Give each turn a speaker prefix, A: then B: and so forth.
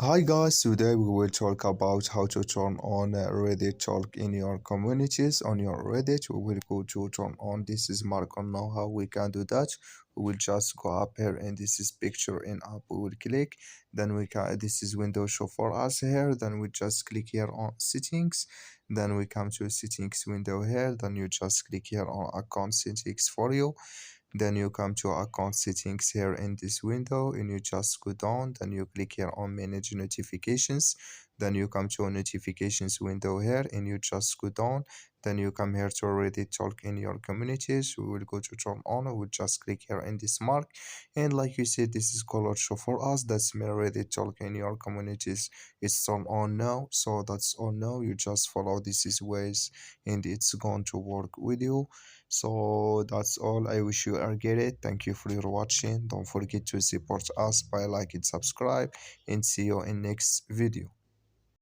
A: Hi guys, today we will talk about how to turn on Reddit talk in your communities. On your Reddit, we will go to turn on. This is Mark on now how we can do that. We will just go up here and this is picture in app. We will click. Then we can this is window show for us here. Then we just click here on settings. Then we come to settings window here. Then you just click here on account settings for you. Then you come to account settings here in this window and you just go down. Then you click here on manage notifications. Then you come to a notifications window here and you just go down. Then you come here to already talk in your communities. We will go to turn on. We will just click here in this mark. And like you said, this is color show for us. That's me already talk in your communities. It's turned on now. So that's all now. You just follow these ways and it's going to work with you. So that's all. I wish you are get it. Thank you for your watching. Don't forget to support us by like and subscribe and see you in next video.